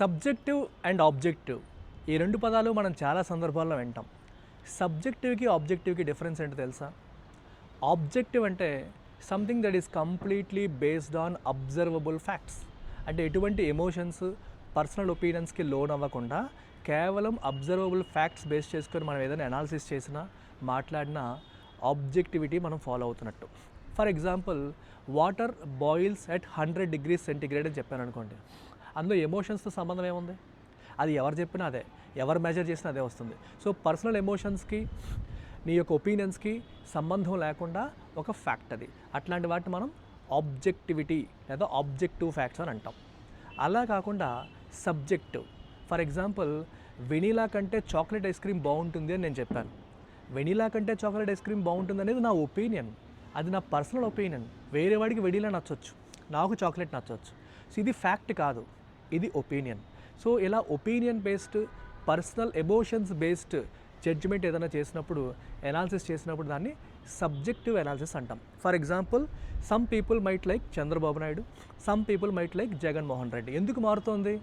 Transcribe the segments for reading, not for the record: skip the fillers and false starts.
Subjective and objective ఈ రెండు పదాలు మనం చాలా సందర్భాల్లో వింటాం. సబ్జెక్టివ్కి ఆబ్జెక్టివ్కి డిఫరెన్స్ ఏంటో తెలుసా? ఆబ్జెక్టివ్ అంటే something that is completely based on observable facts. అంటే ఎటువంటి ఎమోషన్స్, పర్సనల్ ఒపీనియన్స్కి లోన్ అవ్వకుండా కేవలం అబ్జర్వబుల్ ఫ్యాక్ట్స్ బేస్ చేసుకొని మనం ఏదైనా అనాలిసిస్ చేసినా, మాట్లాడినా ఆబ్జెక్టివిటీ మనం ఫాలో అవుతున్నట్టు. For example, water boils at 100 degrees centigrade అని చెప్పాను అనుకోండి. అందులో ఎమోషన్స్తో సంబంధం ఏముంది? అది ఎవరు చెప్పినా అదే, ఎవరు మెజర్ చేసినా అదే వస్తుంది. సో పర్సనల్ ఎమోషన్స్కి, నీ యొక్క ఒపీనియన్స్కి సంబంధం లేకుండా ఒక ఫ్యాక్ట్ అది. అట్లాంటి వాటిని మనం ఆబ్జెక్టివిటీ లేదా ఆబ్జెక్టివ్ ఫ్యాక్ట్స్ అని అంటాం. అలా కాకుండా సబ్జెక్టివ్. ఫర్ ఎగ్జాంపుల్, వెనీలా కంటే చాక్లెట్ ఐస్ క్రీమ్ బాగుంటుంది అని నేను చెప్పాను. వెనీలా కంటే చాక్లెట్ ఐస్ క్రీమ్ బాగుంటుంది అనేది నా ఒపీనియన్, అది నా పర్సనల్ ఒపీనియన్. వేరే వాడికి వెనీలా నచ్చవచ్చు, నాకు చాక్లెట్ నచ్చవచ్చు. సో ఇది ఫ్యాక్ట్ కాదు, ఇది ఒపీనియన్. సో ఇలా opinion based, personal emotions based judgment ఏదైనా చేసినప్పుడు, ఎనాలిసిస్ చేసినప్పుడు దాన్ని సబ్జెక్టివ్ ఎనాలిసిస్ అంటాం. For example, some people might like Chandrababu Naidu, some people might like Jaganmohan Reddy. ఎందుకు మారుతోంది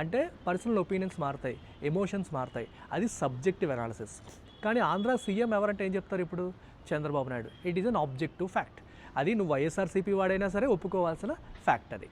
అంటే పర్సనల్ ఒపీనియన్స్ మారుతాయి, ఎమోషన్స్ మారుతాయి. అది సబ్జెక్టివ్ ఎనాలిసిస్. కానీ ఆంధ్ర సీఎం ఎవరంటే ఏం చెప్తారు ఇప్పుడు? Chandrababu Naidu. It is an objective fact. అది నువ్వు వైఎస్ఆర్సీపీ వాడైనా సరే ఒప్పుకోవాల్సిన ఫ్యాక్ట్ అది.